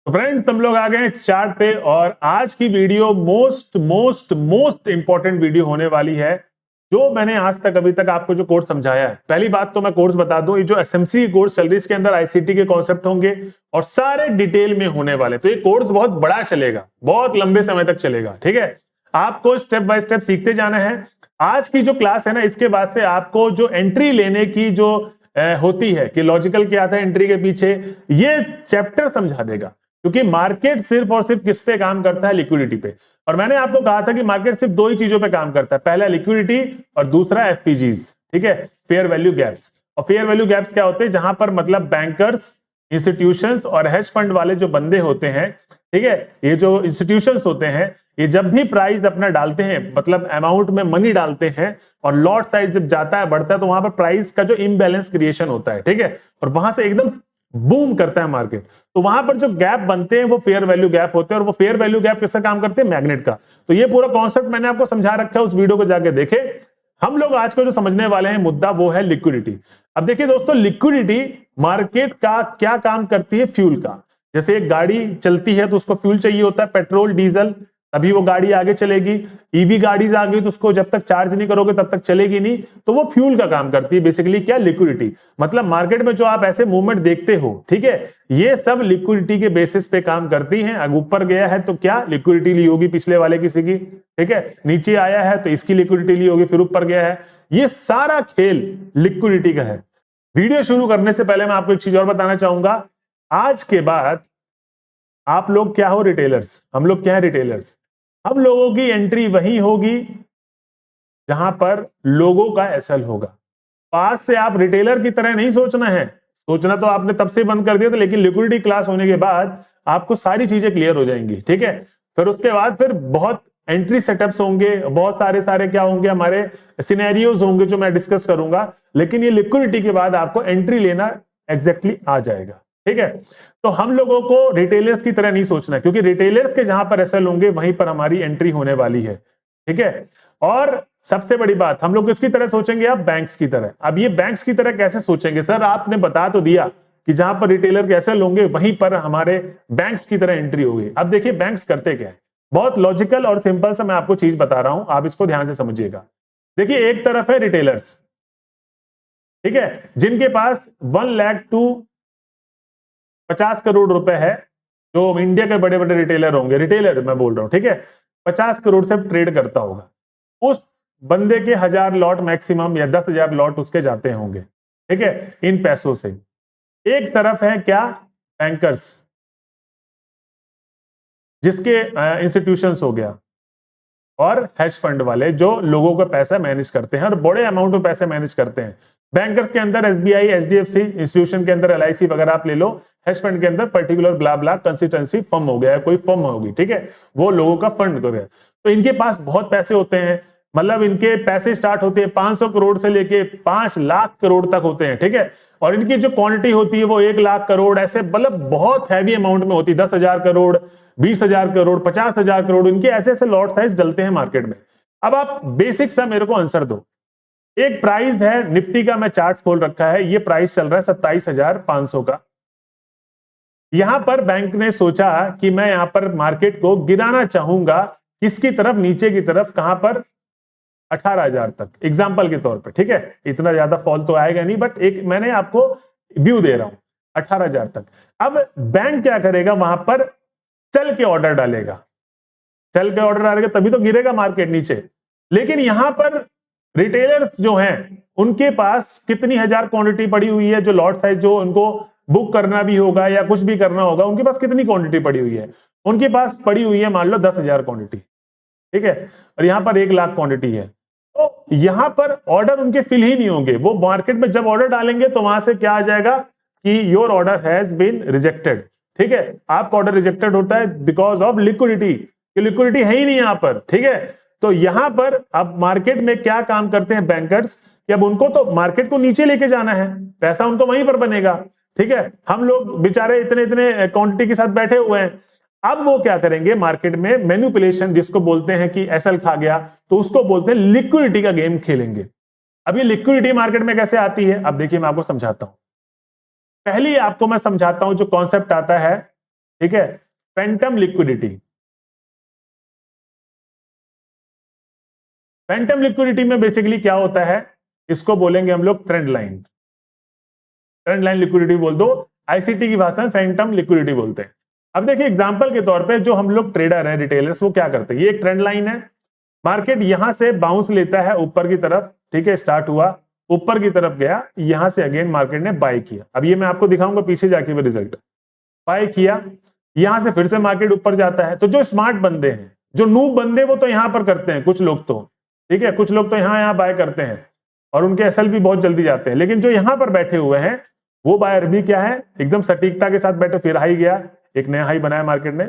तो फ्रेंड्स हम लोग आ गए हैं चार्ट पे और आज की video most most most important video होने वाली है जो मैंने आज तक अभी तक आपको जो कोर्स समझाया है। पहली बात तो मैं कोर्स बता दूं, ये जो एसएमसी कोर्स चल रही है इसके अंदर आईसीटी के कॉन्सेप्ट होंगे और सारे डिटेल में होने वाले। तो ये कोर्स बहुत बड़ा चलेगा, बहुत लंबे समय तक चलेगा। ठीक है, आपको स्टेप बाय स्टेप सीखते जाना है। आज की जो क्लास है ना, इसके बाद से आपको जो एंट्री लेने की जो होती है कि लॉजिकल क्या था एंट्री के पीछे, ये चैप्टर समझा देगा। क्योंकि मार्केट सिर्फ और सिर्फ किस पे काम करता है? लिक्विडिटी पे। और मैंने आपको कहा था कि मार्केट सिर्फ दो ही चीजों पे काम करता है, पहला लिक्विडिटी और दूसरा एफपीजीज। ठीक है, फेयर वैल्यू गैप्स। और फेयर वैल्यू गैप्स क्या होते हैं? जहां पर मतलब बैंकर्स, इंस्टीट्यूशंस और हेज फंड वाले जो बंदे होते हैं, ठीक है, ये जो इंस्टीट्यूशंस होते हैं, ये जब भी प्राइस अपना डालते हैं, मतलब अमाउंट में मनी डालते हैं और लॉट साइज जब जाता है, बढ़ता है, तो वहां पर प्राइस का जो इम्बैलेंस क्रिएशन होता है, ठीक है, और वहां से एकदम बूम करता है मार्केट। तो वहां पर जो गैप बनते हैं वो फेयर वैल्यू गैप होते हैं। और वो फेयर वैल्यू गैप किसका काम करते हैं? मैग्नेट का। तो ये पूरा कॉन्सेप्ट मैंने आपको समझा रखा है, उस वीडियो को जाके देखें। हम लोग आज को जो समझने वाले हैं मुद्दा वो है लिक्विडिटी। अब देखिए दोस्तों, लिक्विडिटी मार्केट का क्या काम करती है? फ्यूल का। जैसे एक गाड़ी चलती है तो उसको फ्यूल चाहिए होता है, पेट्रोल डीजल, तभी वो गाड़ी आगे चलेगी। ईवी गाड़ी आ गई तो उसको जब तक चार्ज नहीं करोगे तब तक चलेगी नहीं। तो वो फ्यूल का काम करती है बेसिकली। क्या? लिक्विडिटी। मतलब मार्केट में जो आप ऐसे मूवमेंट देखते हो, ठीक है, ये सब लिक्विडिटी के बेसिस पे काम करती हैं। अगर ऊपर गया है तो क्या लिक्विडिटी ली होगी पिछले वाले किसी की, ठीक है, नीचे आया है तो इसकी लिक्विडिटी ली होगी, फिर ऊपर गया है। ये सारा खेल लिक्विडिटी का है। वीडियो शुरू करने से पहले मैं आपको एक चीज और बताना चाहूंगा। आज के बाद आप लोग क्या हो? रिटेलर्स। हम लोग क्या है? रिटेलर्स। हम लोगों की एंट्री वही होगी जहां पर लोगों का एसएल होगा। पास से आप रिटेलर की तरह नहीं सोचना है, सोचना तो आपने तब से बंद कर दिया था, लेकिन लिक्विडिटी क्लास होने के बाद आपको सारी चीजें क्लियर हो जाएंगी। ठीक है, फिर उसके बाद फिर बहुत एंट्री सेटअप्स होंगे, बहुत सारे क्या होंगे, हमारे सिनेरियोज होंगे जो मैं डिस्कस करूंगा। लेकिन ये लिक्विडिटी के बाद आपको एंट्री लेना एग्जैक्टली आ जाएगा। ठीक है, तो हम लोगों को रिटेलर्स की तरह नहीं सोचना, क्योंकि रिटेलर्स के जहां पर एसएल होंगे वहीं पर हमारी एंट्री होने वाली है। ठीक है, और सबसे बड़ी बात, हम लोग किसकी तरह सोचेंगे? आप बैंक्स की तरह। अब ये बैंक्स की तरह कैसे सोचेंगे? सर आपने बता तो दिया कि जहां पर रिटेलर के एसएल होंगे वहीं पर हमारे बैंक्स की तरह एंट्री होगी। अब देखिए बैंक्स करते क्या है, बहुत लॉजिकल और सिंपल सा मैं आपको चीज बता रहा हूं, आप इसको ध्यान से समझिएगा। देखिए एक तरफ है रिटेलर्स, ठीक है, जिनके पास 1 लाख टू 50 करोड़ रुपए है, जो इंडिया के बड़े बड़े रिटेलर होंगे, रिटेलर मैं बोल रहा हूं, ठीक है, 50 करोड़ से ट्रेड करता होगा। उस बंदे के 1000 लॉट मैक्सिमम या 10,000 लॉट उसके जाते होंगे, ठीक है, इन पैसों से। एक तरफ है क्या? बैंकर्स, जिसके इंस्टीट्यूशंस हो गया, और हेज फंड वाले जो लोगों का पैसा मैनेज करते हैं और बड़े अमाउंट में पैसे मैनेज करते हैं। बैंकर्स के अंदर एसबीआई, एचडीएफसी, इंस्टीट्यूशन के अंदर एलआईसी वगैरह आप ले लो। हेज फंड के अंदर पर्टिकुलर ब्ला ब्ला कंसिस्टेंसी फर्म हो गया है, कोई फर्म होगी, ठीक है, वो लोगों का फंड हो गया। तो इनके पास बहुत पैसे होते हैं, मतलब इनके पैसे स्टार्ट होते हैं 500 करोड़ से लेके 5 लाख करोड़ तक होते हैं। ठीक है, और इनकी जो क्वांटिटी होती है वो 1 लाख करोड़, ऐसे मतलब बहुत हैवी अमाउंट में होती है। 10,000 करोड़, 20,000 करोड़, 50,000 करोड़, इनके ऐसे ऐसे लॉट साइज डलते हैं मार्केट में। अब आप बेसिक सा मेरे को आंसर दो। एक प्राइस है निफ्टी का, मैं चार्ट खोल रखा है, ये प्राइस चल रहा है 27,500 का। यहां पर बैंक ने सोचा कि मैं यहां पर मार्केट को गिराना चाहूंगा, किसकी तरफ? नीचे की तरफ। कहां पर? 18,000 तक, एग्जाम्पल के तौर पे। ठीक है, इतना ज्यादा फॉल तो आएगा नहीं, बट एक मैंने आपको व्यू दे रहा हूं 18,000 तक। अब बैंक क्या करेगा? वहां पर सेल के ऑर्डर डालेगा। सेल के ऑर्डर डालेगा तभी तो गिरेगा मार्केट नीचे। लेकिन यहां पर रिटेलर्स जो हैं उनके पास कितनी हजार क्वांटिटी पड़ी हुई है, जो लॉट साइज जो उनको बुक करना भी होगा या कुछ भी करना होगा, उनके पास कितनी क्वांटिटी पड़ी हुई है? उनके पास पड़ी हुई है मान लो 10,000 क्वांटिटी, ठीक है, और यहां पर 1 लाख क्वांटिटी है। तो यहां पर ऑर्डर उनके फिल ही नहीं होंगे। वो मार्केट में जब ऑर्डर डालेंगे तो वहां से क्या आ जाएगा कि your order has been rejected. ठीक है, आपका ऑर्डर रिजेक्टेड होता है बिकॉज ऑफ लिक्विडिटी। लिक्विडिटी है ही नहीं यहां पर। ठीक है, तो यहां पर अब मार्केट में क्या काम करते हैं बैंकर्स कि अब उनको तो मार्केट को नीचे लेके जाना है, पैसा उनको वहीं पर बनेगा। ठीक है, हम लोग बेचारे इतने इतने क्वांटिटी के साथ बैठे हुए हैं। अब वो क्या करेंगे? मार्केट में मैनिपुलेशन, जिसको बोलते हैं कि एसएल खा गया, तो उसको बोलते हैं लिक्विडिटी का गेम खेलेंगे। अब ये लिक्विडिटी मार्केट में कैसे आती है? अब देखिए मैं आपको समझाता हूं। पहले आपको मैं समझाता हूं जो कॉन्सेप्ट आता है ठीक है। फैंटम लिक्विडिटी, फैंटम लिक्विडिटी में बेसिकली क्या होता है, इसको बोलेंगे हम लोग trend line, trend line liquidity बोल दो, आईसीटी की भाषा में फैंटम लिक्विडिटी बोलते हैं। अब देखिए एग्जांपल के तौर पे जो हम लोग ट्रेडर हैं, रिटेलर्स, वो क्या करते हैं, ये एक ट्रेंड लाइन है, मार्केट यहां से बाउंस लेता है ऊपर की तरफ, ठीक है, स्टार्ट हुआ ऊपर की तरफ गया, यहां से अगेन मार्केट ने बाय किया। अब ये मैं आपको दिखाऊंगा पीछे जाके भी रिजल्ट, बाय किया, यहां से फिर से मार्केट ऊपर जाता है। तो जो स्मार्ट बंदे हैं, जो नूब बंदे, वो तो यहां पर करते हैं कुछ लोग तो, ठीक है, कुछ लोग तो यहां यहां बाय करते हैं और उनके एसएल भी बहुत जल्दी जाते हैं। लेकिन जो यहां पर बैठे हुए हैं वो बायर भी क्या है, एकदम सटीकता के साथ बैठे, फिर हाई गया, एक नया हाई बनाया मार्केट ने,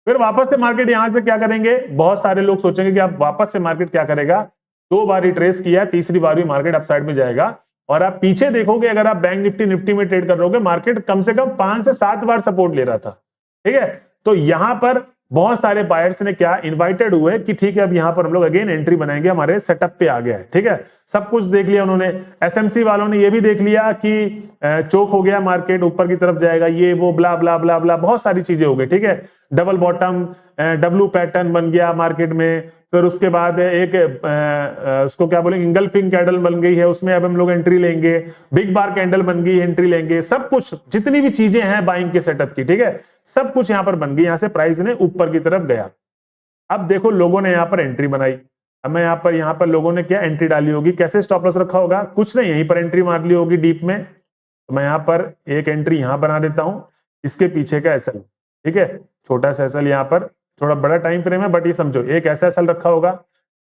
फिर वापस से मार्केट यहां से क्या करेंगे, बहुत सारे लोग सोचेंगे कि आप वापस से मार्केट क्या करेगा, 2 बार रिट्रेस किया, तीसरी बार भी मार्केट अपसाइड में जाएगा। और आप पीछे देखोगे, अगर आप बैंक निफ्टी निफ्टी में ट्रेड कर रहे हो, मार्केट कम से कम 5 से 7 बार सपोर्ट ले रहा था, ठीक है। तो यहां पर बहुत सारे बायर्स ने क्या इनवाइटेड हुए कि ठीक है अब यहां पर हम लोग अगेन एंट्री बनाएंगे, हमारे सेटअप पे आ गया है, ठीक है। सब कुछ देख लिया उन्होंने, एसएमसी वालों ने ये भी देख लिया कि चोक हो गया, मार्केट ऊपर की तरफ जाएगा, ये वो ब्ला ब्ला ब्ला ब्ला, बहुत सारी चीजें हो गई, ठीक है। डबल बॉटम, डब्लू पैटर्न बन गया मार्केट में, फिर उसके बाद एक उसको क्या बोलेंगे, इंगल्फिंग कैंडल बन गई है, उसमें अब हम लोग एंट्री लेंगे, बिग बार कैंडल बन गई, एंट्री लेंगे, सब कुछ जितनी भी चीजें हैं बाइंग के सेटअप की, ठीक है, सब कुछ यहां पर बन गई, यहां से प्राइस ने ऊपर की तरफ गया। अब देखो लोगों ने यहां पर एंट्री बनाई, अब मैं यहां पर लोगों ने क्या एंट्री डाली होगी, कैसे स्टॉप लॉस रखा होगा, कुछ नहीं, यहीं पर एंट्री मार ली होगी डीप में। तो मैं यहां पर एक एंट्री यहां बना देता हूं, इसके पीछे का एसएल, ठीक है, छोटा सा एसएल यहां पर, थोड़ा बड़ा टाइम फ्रेम है बट ये समझो एक ऐसा एसएल रखा होगा।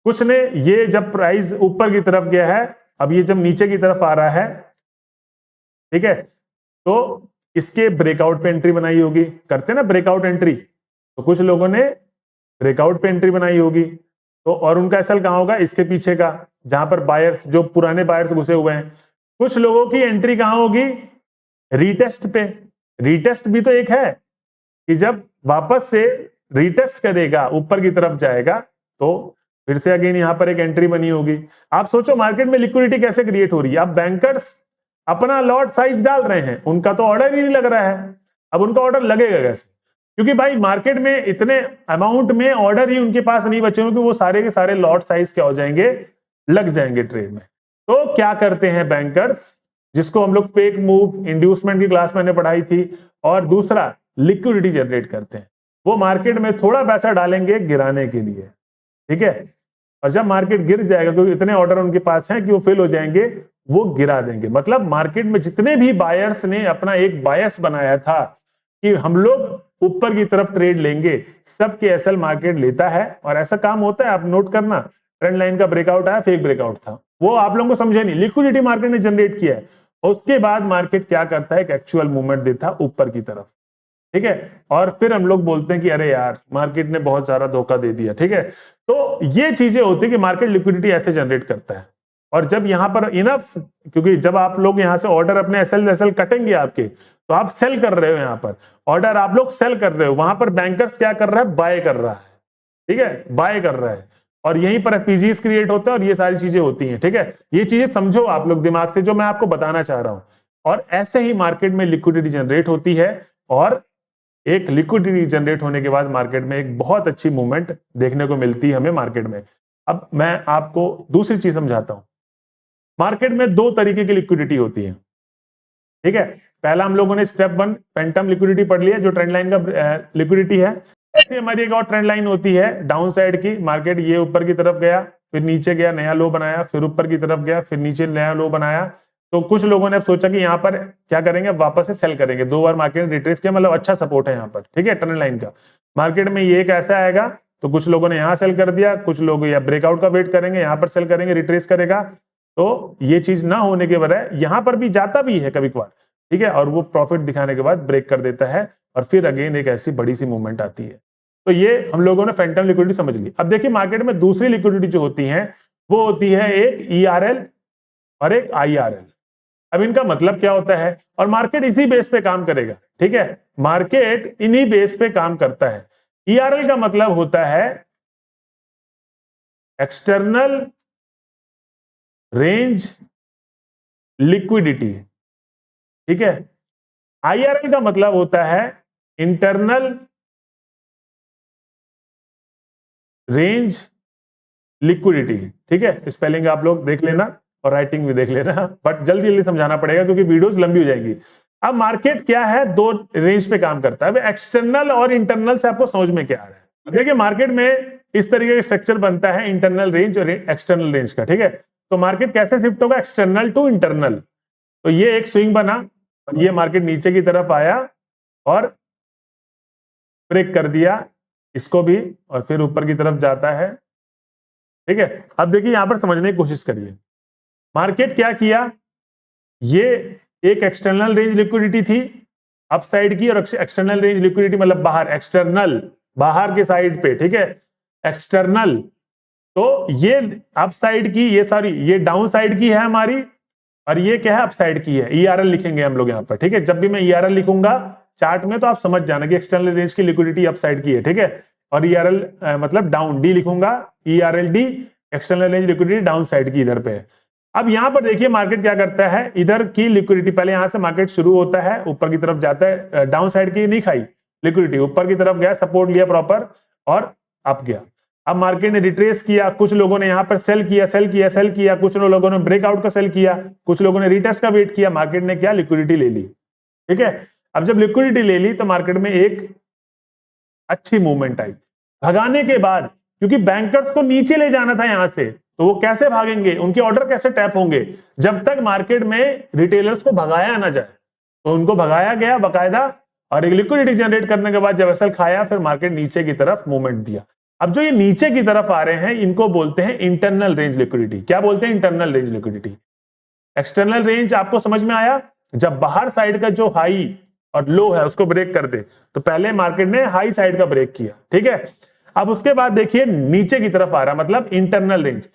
कुछ ने ये जब प्राइस ऊपर की तरफ गया है, अब ये जब नीचे की तरफ आ रहा है, ठीक है, तो इसके ब्रेकआउट पे एंट्री बनाई होगी, करते ना ब्रेकआउट एंट्री, तो कुछ लोगों ने ब्रेकआउट पे एंट्री बनाई होगी। तो और उनका एसएल कहां होगा, इसके पीछे का, जहां पर बायर्स, जो पुराने बायर्स घुसे हुए हैं। कुछ लोगों की एंट्री कहां होगी, रीटेस्ट पे। रीटेस्ट भी तो एक है कि जब वापस से रीटेस्ट करेगा, ऊपर की तरफ जाएगा, तो फिर से अगेन यहां पर एक एंट्री बनी होगी। आप सोचो मार्केट में लिक्विडिटी कैसे क्रिएट हो रही है। अब बैंकर्स अपना लॉट साइज डाल रहे हैं, उनका तो ऑर्डर ही नहीं लग रहा है। अब उनका ऑर्डर लगेगा कैसे, क्योंकि भाई मार्केट में इतने अमाउंट में ऑर्डर ही उनके पास नहीं बचे होंगे, वो सारे के सारे लॉट साइज क्या हो जाएंगे, लग जाएंगे ट्रेड में। तो क्या करते हैं बैंकर्स, जिसको हम लोग फेक मूव इंड्यूसमेंट की क्लास मैंने पढ़ाई थी, और दूसरा लिक्विडिटी जनरेट करते हैं। वो मार्केट में थोड़ा पैसा डालेंगे गिराने के लिए, ठीक है, और जब मार्केट गिर जाएगा, क्योंकि इतने ऑर्डर उनके पास हैं कि वो फेल हो जाएंगे, वो गिरा देंगे। मतलब मार्केट में जितने भी बायर्स ने अपना एक बायस बनाया था कि हम लोग ऊपर की तरफ ट्रेड लेंगे, सबके एसएल मार्केट लेता है। और ऐसा काम होता है, आप नोट करना, ट्रेंड लाइन का ब्रेकआउट आया, फेक ब्रेकआउट था, वो आप लोगों को समझे नहीं, लिक्विडिटी मार्केट ने जनरेट किया है। उसके बाद मार्केट क्या करता है, एक एक्चुअल मूवमेंट देता ऊपर की तरफ, ठीक है, और फिर हम लोग बोलते हैं कि अरे यार मार्केट ने बहुत सारा धोखा दे दिया, ठीक है। तो ये चीजें होती है कि मार्केट लिक्विडिटी ऐसे जनरेट करता है। और जब यहां पर इनफ, क्योंकि जब आप लोग यहां से ऑर्डर अपने एसएल एसएल कटेंगे आपके, तो आप सेल कर रहे हो, यहां पर ऑर्डर आप लोग सेल कर रहे हो, वहां पर बैंकर्स क्या कर रहा है, बाय कर रहा है, ठीक है, बाय कर रहा है, और यहीं पर एफपीजीज क्रिएट होता है और ये सारी चीजें होती हैं, ठीक है। ये चीजें समझो आप लोग दिमाग से, जो मैं आपको बताना चाह रहा हूं। और ऐसे ही मार्केट में लिक्विडिटी जनरेट होती है, और एक लिक्विडिटी जनरेट होने के बाद मार्केट में एक बहुत अच्छी मूवमेंट देखने को मिलती है हमें मार्केट में। अब मैं आपको दूसरी चीज समझाता हूं। मार्केट में 2 तरीके की लिक्विडिटी होती है, ठीक है। पहला हम लोगों ने स्टेप 1 फैंटम लिक्विडिटी पढ़ लिया, जो ट्रेंड लाइन का लिक्विडिटी है। ऐसे हमारी एक और ट्रेंड लाइन होती है डाउन साइड की, मार्केट ये ऊपर की तरफ गया, फिर नीचे गया, नया लो बनाया, फिर ऊपर की तरफ गया, फिर नीचे नया लो बनाया। तो कुछ लोगों ने अब सोचा कि यहाँ पर क्या करेंगे, वापस से सेल करेंगे, 2 बार मार्केट ने रिट्रेस किया, मतलब अच्छा सपोर्ट है यहाँ पर, ठीक है, ट्रेंड लाइन का। मार्केट में ये कैसा आएगा, तो कुछ लोगों ने यहाँ सेल कर दिया, कुछ लोग या ब्रेकआउट का वेट करेंगे, यहाँ पर सेल करेंगे, रिट्रेस करेगा। तो ये चीज ना होने के बजाय यहां पर भी जाता भी है कभी कभार, ठीक है, और वो प्रॉफिट दिखाने के बाद ब्रेक कर देता है, और फिर अगेन एक ऐसी बड़ी सी मूवमेंट आती है। तो ये हम लोगों ने फैंटम लिक्विडिटी समझ ली। अब देखिए मार्केट में दूसरी लिक्विडिटी जो होती है, वो होती है एक ईआरएल और एक आईआरएल। अब इनका मतलब क्या होता है, और मार्केट इसी बेस पे काम करेगा, ठीक है, मार्केट इन्हीं बेस पे काम करता है। ईआरएल का मतलब होता है एक्सटर्नल रेंज लिक्विडिटी, ठीक है, IRL का मतलब होता है इंटरनल रेंज लिक्विडिटी। ठीक है, स्पेलिंग आप लोग देख लेना और राइटिंग भी देख लेना, बट जल्दी जल्दी समझाना पड़ेगा क्योंकि वीडियोस लंबी हो जाएंगी। अब मार्केट क्या है, दो रेंज पे काम करता है। एक्सटर्नल और इंटरनल से आपको समझ में क्या आ रहा है? देखिए मार्केट में इस तरीके का स्ट्रक्चर बनता है, इंटरनल रेंज और एक्सटर्नल रेंज का। ठीक है, तो मार्केट कैसे शिफ्ट होगा, एक्सटर्नल टू इंटरनल। तो ये एक स्विंग बना, ये मार्केट नीचे की तरफ आया और ब्रेक कर दिया इसको भी, और फिर ऊपर की तरफ जाता है। ठीक है, अब देखिए यहां पर समझने की कोशिश करिए, मार्केट क्या किया, ये एक एक्सटर्नल रेंज लिक्विडिटी थी अपसाइड की, और एक्सटर्नल रेंज लिक्विडिटी मतलब बाहर, एक्सटर्नल बाहर के साइड पे। ठीक है, एक्सटर्नल, तो ये अपसाइड की, ये सॉरी ये डाउन साइड की है हमारी, और ये क्या है, अपसाइड की है। ERL लिखेंगे हम लोग यहां पर। ठीक है, जब भी मैं ERL लिखूंगा चार्ट में तो आप समझ जाना कि एक्सटर्नल रेंज की लिक्विडिटी अपसाइड की है। ठीक है, और ERL मतलब डाउन, डी लिखूंगा, ERLD, external range liquidity down side की इधर पे है। अब यहां पर देखिए मार्केट क्या करता है, इधर की लिक्विडिटी, पहले यहां से मार्केट शुरू होता है, ऊपर की तरफ जाता है, डाउन साइड की नहीं खाई लिक्विडिटी, ऊपर की तरफ गया, सपोर्ट लिया प्रॉपर और अप गया। अब मार्केट ने रिट्रेस किया, कुछ लोगों ने यहां पर सेल किया, सेल किया, सेल किया, कुछ लोगों ने ब्रेकआउट का सेल किया, कुछ लोगों ने रिटेस्ट का वेट किया, मार्केट ने क्या, लिक्विडिटी ले ली। ठीक है, अब जब लिक्विडिटी ले ली तो मार्केट में एक अच्छी मूवमेंट आई। भगाने के बाद, क्योंकि बैंकर्स को नीचे ले जाना था यहां से, तो वो कैसे भागेंगे, उनके ऑर्डर कैसे टैप होंगे, जब तक मार्केट में रिटेलर्स को भगाया ना जाए। तो उनको भगाया गया बकायदा, और एक लिक्विडिटी जनरेट करने के बाद जब एसएल खाया, फिर मार्केट नीचे की तरफ मूवमेंट दिया। अब जो ये नीचे की तरफ आ रहे हैं, इनको बोलते हैं इंटरनल रेंज लिक्विडिटी। क्या बोलते हैं, internal range liquidity. External range आपको समझ में आया, जब बाहर साइड का जो हाई और लो है उसको ब्रेक कर दे, तो पहले मार्केट ने हाई साइड का ब्रेक किया। ठीक है, अब उसके बाद देखिए नीचे की तरफ आ रहा, मतलब इंटरनल रेंज।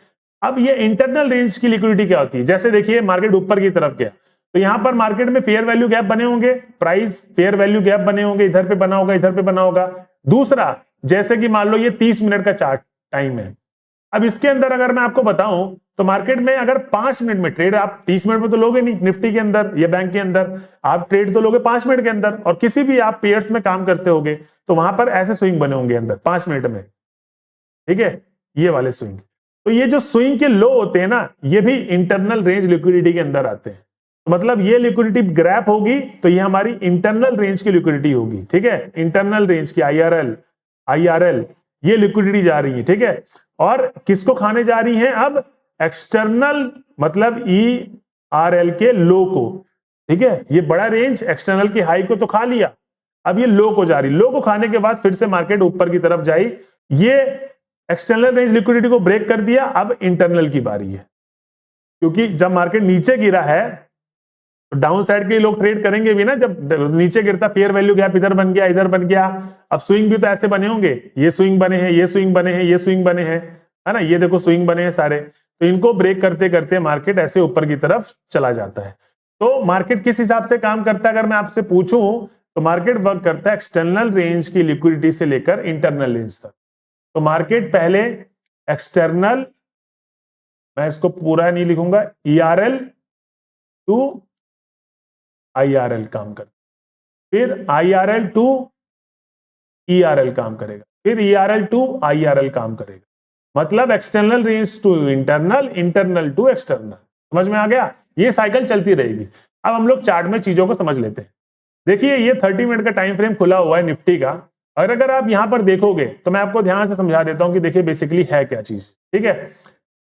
अब ये इंटरनल रेंज की लिक्विडिटी क्या होती है, जैसे देखिए मार्केट ऊपर की तरफ गया, तो यहां पर मार्केट में फेयर वैल्यू गैप बने होंगे, प्राइस फेयर वैल्यू गैप बने होंगे, इधर पे बना होगा, इधर पे बना होगा। दूसरा, जैसे कि मान लो ये 30 मिनट का चार्ट टाइम है, अब इसके अंदर अगर मैं आपको बताऊं तो मार्केट में अगर 5 मिनट में ट्रेड, आप 30 मिनट में तो लोगे नहीं, निफ्टी के अंदर या बैंक के अंदर आप ट्रेड तो लोगे 5 मिनट के अंदर, और किसी भी आप पेयर्स में काम करते होगे तो वहां पर ऐसे स्विंग बने होंगे अंदर 5 मिनट में। ठीक है, ये वाले स्विंग, तो ये जो स्विंग के लो होते हैं ना, ये भी इंटरनल रेंज लिक्विडिटी के अंदर आते हैं। तो मतलब ये लिक्विडिटी ग्रैप होगी तो ये हमारी इंटरनल रेंज की लिक्विडिटी होगी। ठीक है, इंटरनल रेंज की IRL ये लिक्विडिटी जा रही है। ठीक है, और किसको खाने जा रही है, अब एक्सटर्नल मतलब ERL के लो को। ठीक है, ये बड़ा रेंज एक्सटर्नल की हाई को तो खा लिया, अब ये लो को जा रही, लो को खाने के बाद फिर से मार्केट ऊपर की तरफ जाई, ये एक्सटर्नल रेंज लिक्विडिटी को ब्रेक कर दिया। अब इंटरनल की बारी है, क्योंकि जब मार्केट नीचे गिरा है तो डाउन साइड के लोग ट्रेड करेंगे भी ना, जब नीचे गिरता फेयर वैल्यू गैप इधर बन गया, इधर बन गया। अब स्विंग भी तो ऐसे बने होंगे, ये स्विंग बने हैं, ये स्विंग बने हैं, ये स्विंग बने हैं, है ना, ये देखो स्विंग बने हैं सारे, तो इनको ब्रेक करते करते मार्केट ऐसे ऊपर की तरफ चला जाता है। तो मार्केट किस हिसाब से काम करता है, अगर मैं आपसे पूछूं तो मार्केट वर्क करता है एक्सटर्नल रेंज की लिक्विडिटी से लेकर इंटरनल रेंज तक। तो मार्केट पहले एक्सटर्नल, मैं इसको पूरा नहीं लिखूंगा, ERL टू IRL काम कर, फिर IRL टू ERL काम करेगा, फिर ERL टू IRL काम करेगा। मतलब external range to internal, internal to external. समझ में आ गया, ये साइकिल चलती रहेगी। अब हम लोग चार्ट में चीजों को समझ लेते हैं। देखिए ये 30 मिनट का टाइम फ्रेम खुला हुआ है निफ्टी का, और अगर आप यहां पर देखोगे तो मैं आपको ध्यान से समझा देता हूं कि देखिए बेसिकली है क्या चीज। ठीक है,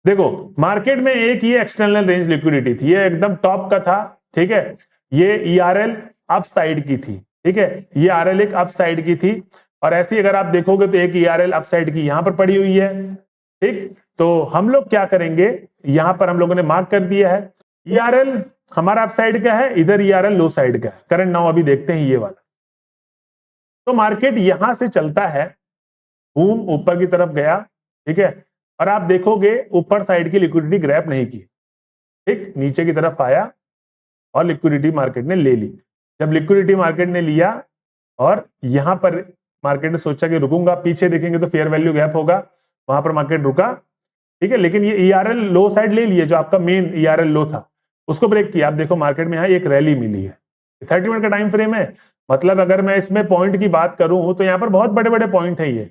देखो मार्केट में एक ये एक्सटर्नल रेंज लिक्विडिटी थी, ये एकदम टॉप का था। ठीक है, ये ERL अप साइड की थी। ठीक है, ये RL एक अप साइड की थी, और ऐसी अगर आप देखोगे तो एक ERL अप साइड की यहां पर पड़ी हुई है। ठीक, तो हम लोग क्या करेंगे, यहां पर हम लोगों ने मार्क कर दिया है ERL हमारा अप साइड का है, इधर ERL लो साइड का है। करंट नाउ अभी देखते हैं ये वाला। तो मार्केट यहां से चलता है, बूम ऊपर की तरफ गया। ठीक है, और आप देखोगे ऊपर साइड की लिक्विडिटी ग्रैब नहीं की। ठीक, नीचे की तरफ आया और लिक्विडिटी मार्केट ने ले ली। जब लिक्विडिटी मार्केट ने लिया और यहां पर मार्केट ने सोचा कि रुकूंगा, पीछे देखेंगे तो फेयर वैल्यू गैप होगा, वहां पर मार्केट रुका। ठीक है, लेकिन ये ERL लो साइड ले लिए, जो आपका मेन ERL लो था उसको ब्रेक किया। आप देखो मार्केट में यहां एक रैली मिली है। 30 मिनट का टाइम फ्रेम है, मतलब अगर मैं इसमें पॉइंट की बात करूं तो यहाँ पर बहुत बड़े बड़े पॉइंट है ये,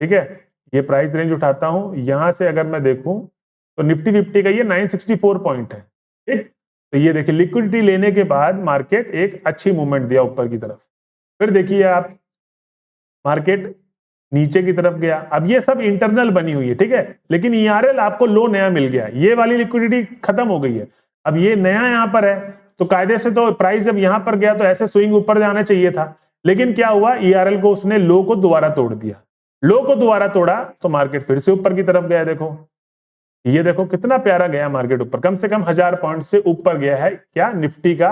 ठीक है। ये प्राइस रेंज उठाता हूं, यहां से अगर मैं देखूं तो निफ्टी 50 का ये 964 पॉइंट है, ठीक। तो ये देखिए लिक्विडिटी लेने के बाद मार्केट एक अच्छी मूवमेंट दिया ऊपर की तरफ, फिर देखिए आप मार्केट नीचे की तरफ गया। अब ये सब इंटरनल बनी हुई है, ठीक है, लेकिन ईआरएल आपको लो नया मिल गया, ये वाली लिक्विडिटी खत्म हो गई है, अब ये नया यहां पर है, तो कायदे से तो प्राइस जब यहां पर गया तो ऐसे स्विंग ऊपर जाना चाहिए था, लेकिन क्या हुआ, ईआरएल को उसने लो को दोबारा तोड़ दिया, लो को दोबारा तोड़ा तो मार्केट फिर से ऊपर की तरफ गया। देखो ये देखो कितना प्यारा गया मार्केट ऊपर, कम से कम 1000 पॉइंट से ऊपर गया है क्या, निफ्टी का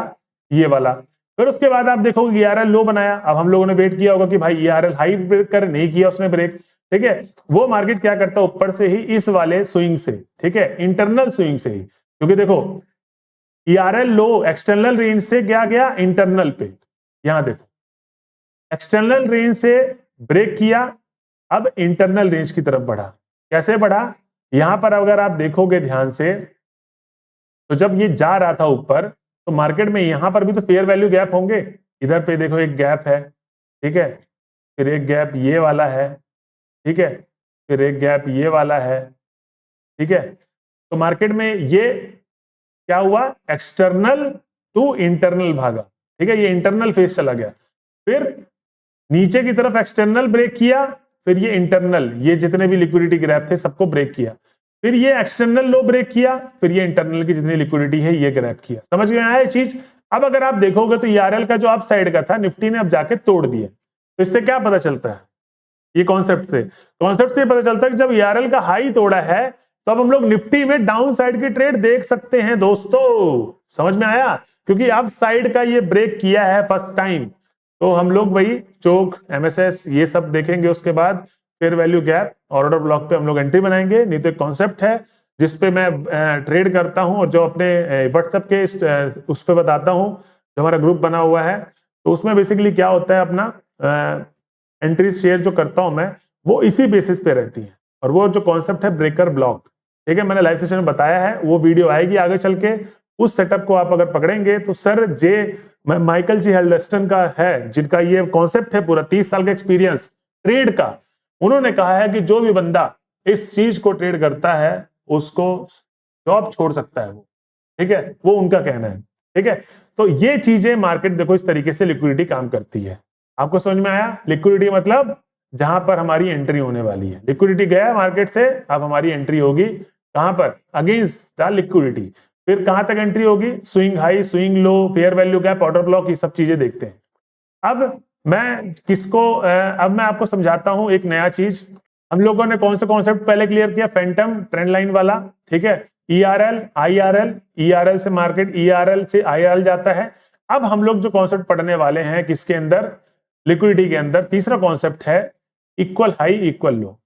ये वाला। फिर उसके बाद आप देखोगे ईआरएल लो बनाया, अब हम लोगों ने वेट किया होगा कि भाई ईआरएल हाई ब्रेक कर, नहीं किया उसने ब्रेक, ठीक है। वो मार्केट क्या करता है ऊपर से ही इस वाले स्विंग से, ठीक है, इंटरनल स्विंग से ही, क्योंकि देखो ईआरएल लो एक्सटर्नल रेंज से क्या गया इंटरनल पे, यहां देखो एक्सटर्नल रेंज से ब्रेक किया, अब इंटरनल रेंज की तरफ बढ़ा। कैसे बढ़ा, यहां पर अगर आप देखोगे ध्यान से तो जब ये जा रहा था ऊपर तो मार्केट में यहां पर भी तो फेयर वैल्यू गैप होंगे, इधर पे देखो एक गैप है, ठीक है, फिर एक गैप ये वाला है, ठीक है, फिर एक गैप ये वाला है, ठीक है। तो मार्केट में ये क्या हुआ, एक्सटर्नल टू इंटरनल भागा, ठीक है, ये इंटरनल फेज चला गया, फिर नीचे की तरफ एक्सटर्नल ब्रेक किया, फिर ये इंटरनल, ये जितने भी लिक्विडिटी ग्रैप थे सबको ब्रेक किया, फिर ये एक्सटर्नल लो ब्रेक किया, फिर ये इंटरनल की जितनी लिक्विडिटी है ये ग्रैप किया। समझ गए आया चीज। अब अगर आप देखोगे तो ईआरएल का जो अप साइड का था निफ्टी ने अब जाके तोड़ दिया, तो इससे क्या पता चलता है, ये कॉन्सेप्ट से पता चलता है कि जब ईआरएल का हाई तोड़ा है तो अब हम लोग निफ्टी में डाउन साइड की ट्रेड देख सकते हैं दोस्तों। समझ में आया, क्योंकि अप साइड का ये ब्रेक किया है फर्स्ट टाइम, तो हम लोग वही चोक एमएसएस ये सब देखेंगे, उसके बाद fair value gap order block पे हम लोग एंट्री बनाएंगे। नहीं तो एक कॉन्सेप्ट है जिसपे मैं ट्रेड करता हूं और जो अपने व्हाट्सएप के उस पर बताता हूं, जो हमारा ग्रुप बना हुआ है, तो उसमें बेसिकली क्या होता है, अपना एंट्री शेयर जो करता हूं मैं वो इसी बेसिस पे रहती है, और वो जो कॉन्सेप्ट है ब्रेकर ब्लॉक, ठीक है, मैंने लाइव सेशन में बताया है, वो वीडियो आएगी आगे चल के। उस सेटअप को आप अगर पकड़ेंगे तो सर माइकल जी हेल्डस्टन का है, जिनका ये कॉन्सेप्ट है पूरा 30 साल का एक्सपीरियंस ट्रेड का, उन्होंने कहा है कि जो भी बंदा इस चीज को ट्रेड करता है उसको जॉब छोड़ सकता है वो, ठीक है, वो उनका कहना है, ठीक है। तो ये चीजें मार्केट देखो इस तरीके से लिक्विडिटी काम करती है। आपको समझ में आया, लिक्विडिटी मतलब जहां पर हमारी एंट्री होने वाली है, लिक्विडिटी गया मार्केट से, अब हमारी एंट्री होगी कहां पर, अगेंस्ट द लिक्विडिटी। फिर कहां तक एंट्री होगी, swing high, swing low, fair value gap, order block, ये सब चीजें देखते हैं। अब मैं आपको समझाता हूं एक नया चीज। हम लोगों ने कौन सा कॉन्सेप्ट पहले क्लियर किया, फैंटम ट्रेंड लाइन वाला, ठीक है, ईआरएल आईआरएल, ईआरएल से मार्केट, ईआरएल से आईआरएल जाता है। अब हम लोग जो कॉन्सेप्ट पढ़ने वाले हैं किसके अंदर, लिक्विडिटी के अंदर, तीसरा कॉन्सेप्ट है इक्वल हाई इक्वल लो।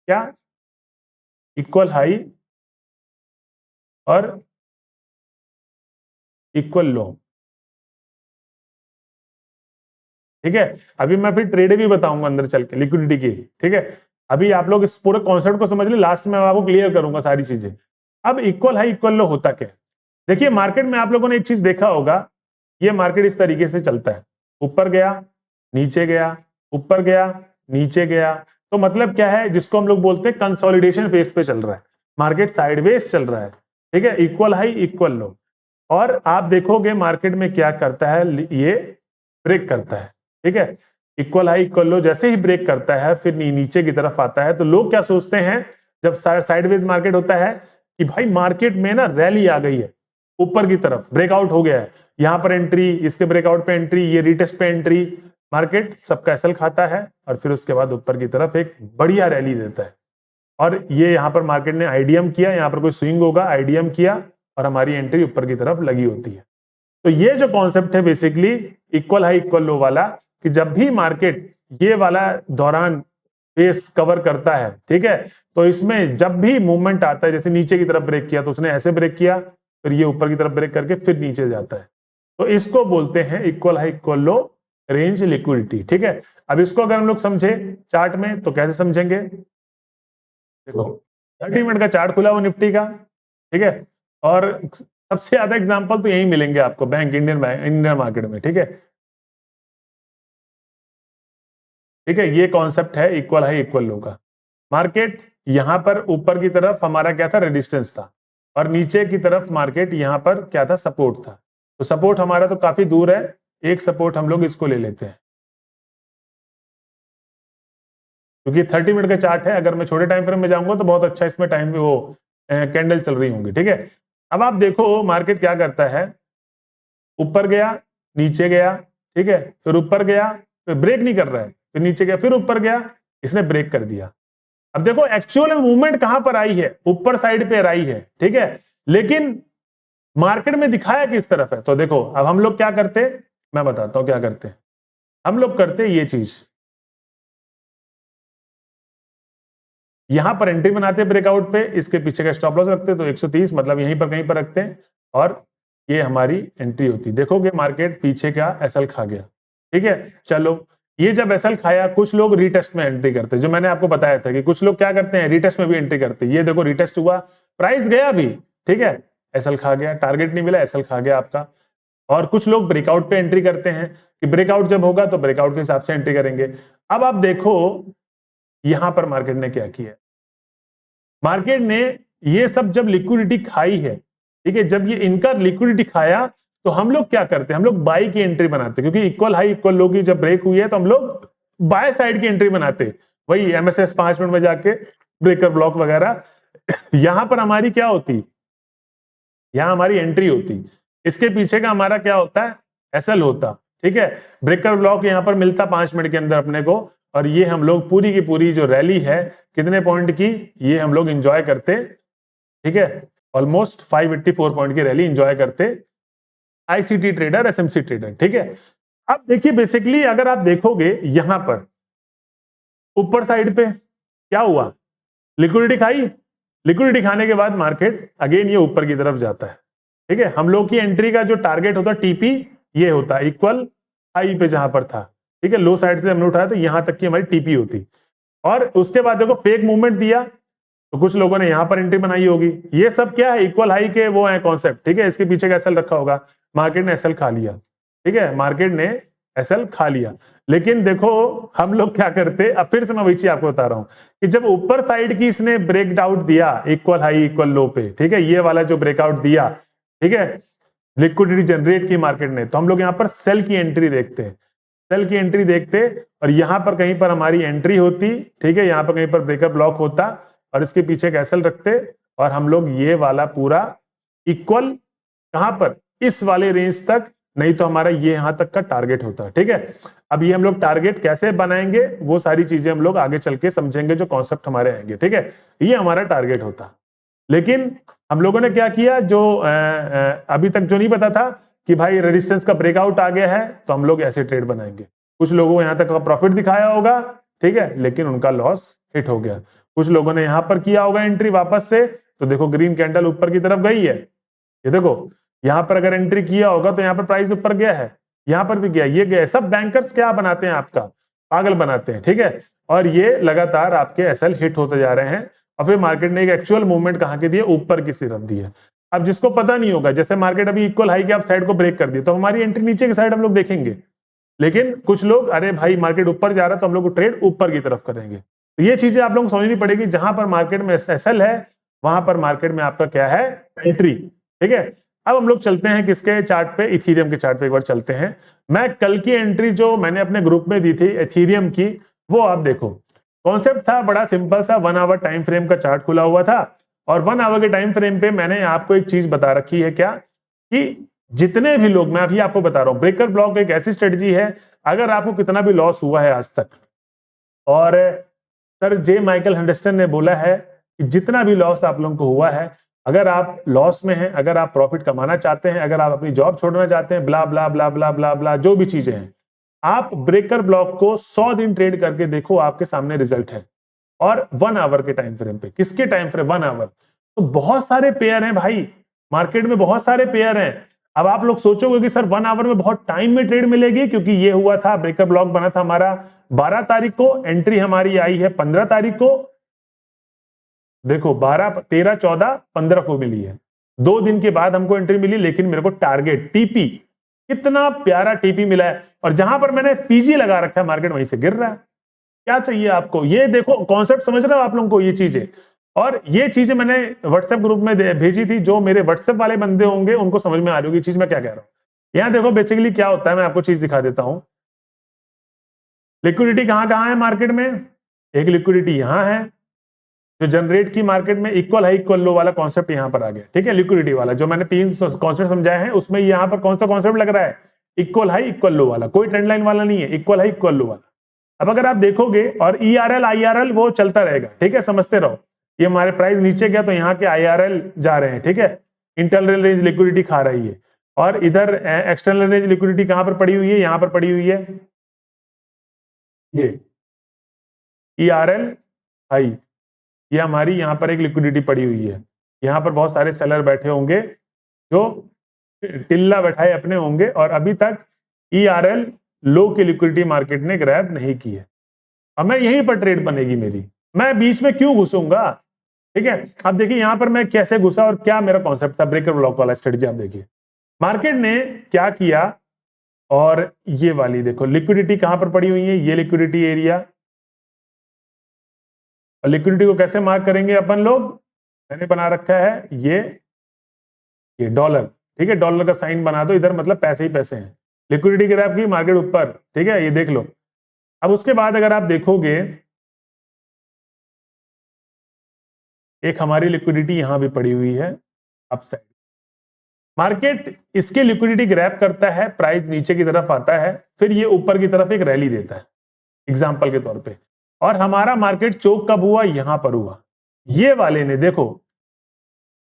क्या, इक्वल हाई और इक्वल लो, ठीक है। अभी मैं फिर ट्रेड भी बताऊंगा अंदर चल के लिक्विडिटी की, ठीक है। अभी आप लोग इस पूरे कॉन्सेप्ट को समझ ले, लास्ट में मैं आपको क्लियर करूंगा सारी चीजें। अब इक्वल हाई इक्वल लो होता क्या है, देखिए मार्केट में आप लोगों ने एक चीज देखा होगा, ये मार्केट इस तरीके से चलता है, ऊपर गया नीचे गया, ऊपर गया नीचे गया, तो मतलब क्या है, जिसको हम लोग बोलते हैं कंसोलिडेशन फेज पे चल रहा है मार्केट, साइडवेज चल रहा है, ठीक है, इक्वल हाई इक्वल लो। और आप देखोगे मार्केट में क्या करता है, ये ब्रेक करता है, ठीक है, इक्वल हाई इक्वल लो जैसे ही ब्रेक करता है फिर नीचे की तरफ आता है। तो लोग क्या सोचते हैं जब साइडवेज मार्केट होता है कि भाई मार्केट में ना रैली आ गई है, ऊपर की तरफ ब्रेकआउट हो गया है, यहां पर एंट्री, इसके ब्रेकआउट पे एंट्री, ये रीटेस्ट पे एंट्री, मार्केट सबका एसल खाता है और फिर उसके बाद ऊपर की तरफ एक बढ़िया रैली देता है। और ये यहां पर मार्केट ने आईडीएम किया, यहां पर कोई स्विंग होगा, आईडीएम किया और हमारी एंट्री ऊपर की तरफ लगी होती है। तो ये जो कॉन्सेप्ट है बेसिकली इक्वल हाई इक्वल लो वाला, कि जब भी मार्केट ये वाला दौरान फेस कवर करता है, ठीक है, तो इसमें जब भी मूवमेंट आता है, जैसे नीचे की तरफ ब्रेक किया तो उसने ऐसे ब्रेक किया, फिर ये ऊपर की तरफ ब्रेक करके फिर नीचे जाता है, तो इसको बोलते हैं इक्वल हाई इक्वल लो रेंज लिक्विडिटी, ठीक है। अब इसको अगर हम लोग समझे चार्ट में तो कैसे समझेंगे, देखो 30 मिनट का चार्ट खुला हुआ निफ्टी का, ठीक है, और सबसे ज्यादा एग्जांपल तो यही मिलेंगे आपको, बैंक, इंडियन मार्केट में। ठीक है, ठीक है, ये कॉन्सेप्ट है इक्वल हाई इक्वल लो का। मार्केट यहां पर ऊपर की तरफ हमारा क्या था, रेजिस्टेंस था, और नीचे की तरफ मार्केट यहां पर क्या था, सपोर्ट था। तो सपोर्ट हमारा तो काफी दूर है, एक सपोर्ट हम लोग इसको ले लेते हैं, क्योंकि 30 मिनट का चार्ट है। अगर मैं छोटे टाइम फ्रेम में जाऊंगा तो बहुत अच्छा इसमें टाइम वो कैंडल चल रही होंगी। ठीक है, अब आप देखो मार्केट क्या करता है, ऊपर गया, नीचे गया, ठीक है, फिर ऊपर गया, फिर ब्रेक नहीं कर रहा है, फिर नीचे गया, फिर ऊपर गया, इसने ब्रेक कर दिया। अब देखो एक्चुअल मूवमेंट कहां पर आई है, ऊपर साइड पे आई है। ठीक है, लेकिन मार्केट में दिखाया किस तरफ है। तो देखो अब हम लोग क्या करते, मैं बताता हूं क्या करते हैं। हम लोग करते ये चीज, यहां पर एंट्री बनाते हैं ब्रेकआउट पे, इसके पीछे का स्टॉप लॉस रखते हैं, तो 130 मतलब यहीं पर कहीं पर रखते हैं, और ये हमारी एंट्री होती। देखोगे मार्केट पीछे का एसएल खा गया। ठीक है, चलो ये जब एसएल खाया, कुछ लोग रीटेस्ट में एंट्री करते हैं, जो मैंने आपको बताया था कि कुछ लोग क्या करते हैं, रीटेस्ट में भी एंट्री करते हैं। ये देखो रीटेस्ट हुआ, प्राइस गया भी, ठीक है, एसएल खा गया, टारगेट नहीं मिला, एसएल खा गया आपका। और कुछ लोग ब्रेकआउट पे एंट्री करते हैं कि ब्रेकआउट जब होगा तो ब्रेकआउट के हिसाब से एंट्री करेंगे। अब आप देखो यहां पर मार्केट ने क्या किया, मार्केट ने ये सब जब लिक्विडिटी खाई है, ठीक है, जब ये इनका लिक्विडिटी खाया, तो हम लोग क्या करते हैं, हम लोग बाई की एंट्री बनाते हैं, क्योंकि इक्वल हाई इक्वल लो की जब ब्रेक हुई है तो हम लोग बाय साइड की एंट्री बनाते हैं। वही एमएसएस 5 मिनट में जाके ब्रेकर ब्लॉक वगैरह यहां पर हमारी क्या होती, यहां हमारी एंट्री होती, इसके पीछे का हमारा क्या होता है, एसएल होता। ठीक है, ब्रेकर ब्लॉक यहां पर मिलता 5 मिनट के अंदर अपने को, और ये हम लोग पूरी की पूरी जो रैली है कितने पॉइंट की, ये हम लोग एंजॉय करते। ठीक है, ऑलमोस्ट 584 पॉइंट की रैली एंजॉय करते आईसीटी ट्रेडर, एसएमसी ट्रेडर। ठीक है, अब देखिए बेसिकली अगर आप देखोगे यहां पर ऊपर साइड पे क्या हुआ, लिक्विडिटी खाई, लिक्विडिटी खाने के बाद मार्केट अगेन ये ऊपर की तरफ जाता है। ठीक है, हम लोग की एंट्री का जो टारगेट होता टीपी ये होता इक्वल हाई पे जहां पर था। ठीक है, लो साइड से हमने उठाया तो यहां तक की हमारी टीपी होती, और उसके बाद देखो फेक मूवमेंट दिया, तो कुछ लोगों ने यहां पर एंट्री बनाई होगी। ये सब क्या है, इक्वल हाई के वो है कॉन्सेप्ट। ठीक है, इसके पीछे का एसएल रखा होगा, मार्केट ने एसएल खा लिया। ठीक है, मार्केट ने एसएल खा लिया, लेकिन देखो हम लोग क्या करते, अब फिर से मैं वही चीज आपको बता रहा हूं कि जब ऊपर साइड की इसने ब्रेकआउट दिया इक्वल हाई इक्वल लो पे, ठीक है, ये वाला जो ब्रेकआउट दिया, ठीक है, लिक्विडिटी जनरेट की मार्केट ने, तो हम लोग यहां पर सेल की एंट्री देखते हैं, सेल की एंट्री देखते, और यहां पर कहीं पर हमारी एंट्री होती। ठीक है, यहां पर कहीं पर ब्रेकर ब्लॉक होता, और इसके पीछे एक एसएल रखते, और हम लोग ये वाला पूरा इक्वल कहां पर, इस वाले रेंज तक, नहीं तो हमारा ये यहां तक का टारगेट होता है। ठीक है, अब ये हम लोग टारगेट कैसे बनाएंगे, वो सारी चीजें हम लोग आगे चल के समझेंगे, जो कॉन्सेप्ट हमारे आएंगे। ठीक है, ये हमारा टारगेट होता, लेकिन हम लोगों ने क्या किया, जो अभी तक जो नहीं पता था कि भाई रेजिस्टेंस का ब्रेकआउट आ गया है, तो हम लोग ऐसे ट्रेड बनाएंगे। कुछ लोगों को यहां तक का प्रॉफिट दिखाया होगा, ठीक है, लेकिन उनका लॉस हिट हो गया। कुछ लोगों ने यहां पर किया होगा एंट्री वापस से, तो देखो ग्रीन कैंडल ऊपर की तरफ गई है, ये देखो यहां पर अगर एंट्री किया होगा तो यहां पर प्राइस ऊपर गया है, यहां पर भी गया, ये गया। सब बैंकर्स क्या बनाते हैं, आपका पागल बनाते हैं। ठीक है, और ये लगातार आपके एसएल हिट होते जा रहे हैं, और फिर मार्केट ने एक एक्चुअल मूवमेंट कहां की दी है, ऊपर की तरफ दी है। अब जिसको पता नहीं होगा, जैसे मार्केट अभी इक्वल हाई के आप साइड को ब्रेक कर दिए, तो हमारी एंट्री नीचे की साइड हम लोग देखेंगे, लेकिन कुछ लोग अरे भाई मार्केट ऊपर जा रहा है तो हम लोग ट्रेड ऊपर की तरफ करेंगे। तो ये चीजें आप लोगों को समझनी पड़ेगी, जहां पर मार्केट में एसएल है वहां पर मार्केट में आपका क्या है, एंट्री। ठीक है, अब हम लोग चलते हैं किसके चार्ट पे, इथीरियम के चार्ट पे एक बार चलते हैं। मैं कल की एंट्री जो मैंने अपने ग्रुप में दी थी इथीरियम की, वो आप देखो, कॉन्सेप्ट था बड़ा सिंपल सा, 1 आवर टाइम फ्रेम का चार्ट खुला हुआ था, और 1 आवर के टाइम फ्रेम पे मैंने आपको एक चीज बता रखी है, क्या कि जितने भी लोग, मैं अभी आपको बता रहा हूं, ब्रेकर ब्लॉक एक ऐसी स्ट्रेटजी है, अगर आपको कितना भी लॉस हुआ है आज तक, और सर जे माइकल हेंडरसन ने बोला है कि जितना भी लॉस आप लोगों को हुआ है, अगर आप लॉस में हैं, अगर आप प्रॉफिट कमाना चाहते हैं, अगर आप अपनी जॉब छोड़ना चाहते हैं, ब्ला ब्ला ब्ला ब्ला ब्ला ब्ला जो भी चीजें हैं, आप ब्रेकर ब्लॉक को 100 दिन ट्रेड करके देखो, आपके सामने रिजल्ट है। और 1 आवर के टाइम फ्रेम पे, किसके टाइम फ्रेम, 1 आवर, तो बहुत सारे पेयर हैं भाई, मार्केट में बहुत सारे पेयर हैं। अब आप लोग सोचोगे कि सर 1 आवर में बहुत टाइम में ट्रेड मिलेगी, क्योंकि ये हुआ था, ब्रेकर ब्लॉक बना था हमारा 12 तारीख को, एंट्री हमारी आई है 15 तारीख को, देखो 12, 13, 14, 15 को मिली है। 2 दिन के बाद हमको एंट्री मिली, लेकिन मेरे को टारगेट टीपी, कितना प्यारा टीपी मिला है, और जहां पर मैंने फीजी लगा रखा है मार्केट वहीं से गिर रहा है। क्या चाहिए आपको? ये देखो कॉन्सेप्ट समझ रहे हो आप लोगों को, ये चीजें, और ये चीजें मैंने व्हाट्सएप ग्रुप में भेजी थी, जो मेरे व्हाट्सएप वाले बंदे होंगे उनको समझ में आ रही होगी चीज मैं क्या कह रहा हूं। यहां देखो बेसिकली क्या होता है, मैं आपको चीज दिखा देता हूं। लिक्विडिटी कहां कहां है मार्केट में? एक लिक्विडिटी यहां है जो जनरेट की मार्केट में, इक्वल हाई इक्वल लो वाला कॉन्सेप्ट यहां पर आ गया, ठीक है। लिक्विडिटी वाला जो मैंने 3 कॉन्सेप्ट समझाए हैं, उसमें यहां पर कौन सा कॉन्सेप्ट लग रहा है? इक्वल हाई इक्वल लो वाला, कोई ट्रेंड लाइन वाला नहीं है, इक्वल हाई इक्वल लो वाला। अब अगर आप देखोगे, और ERL IRL वो चलता रहेगा, ठीक है, समझते रहो। ये हमारे प्राइस नीचे गया तो यहाँ के IRL जा रहे हैं, ठीक है, इंटरनल रेंज लिक्विडिटी खा रही है, और इधर एक्सटर्नल रेंज लिक्विडिटी कहां पर पड़ी हुई है? यहां पर पड़ी हुई है, ये ERL हाई, ये हमारी यहां पर एक लिक्विडिटी पड़ी हुई है। यहां पर बहुत सारे सेलर बैठे होंगे जो टिल्ला बैठाए अपने होंगे, और अभी तक ERL लो की लिक्विडिटी मार्केट ने ग्रैब नहीं की है। अब मैं यहीं पर ट्रेड बनेगी मेरी, मैं बीच में क्यों घुसूंगा? ठीक है, अब देखिए यहां पर मैं कैसे घुसा और क्या मेरा कॉन्सेप्ट था, ब्रेकर ब्लॉक वाला स्ट्रेटजी। आप देखिए मार्केट ने क्या किया, और ये वाली देखो लिक्विडिटी कहां पर पड़ी हुई है, ये लिक्विडिटी एरिया। और लिक्विडिटी को कैसे मार्क करेंगे अपन लोग? मैंने बना रखा है ये डॉलर, ठीक है, डॉलर का साइन बना दो इधर, मतलब पैसे ही पैसे हैं। लिक्विडिटी ग्राफ की मार्केट ऊपर, ठीक है, ये देख लो। अब उसके बाद अगर आप देखोगे, एक हमारी लिक्विडिटी यहां भी पड़ी हुई है अपसाइड। मार्केट इसके लिक्विडिटी ग्रैब करता है, प्राइस नीचे की तरफ आता है, फिर ये ऊपर की तरफ एक रैली देता है एग्जांपल के तौर पे, और हमारा मार्केट चोक कब हुआ? यहां पर हुआ। ये वाले ने देखो,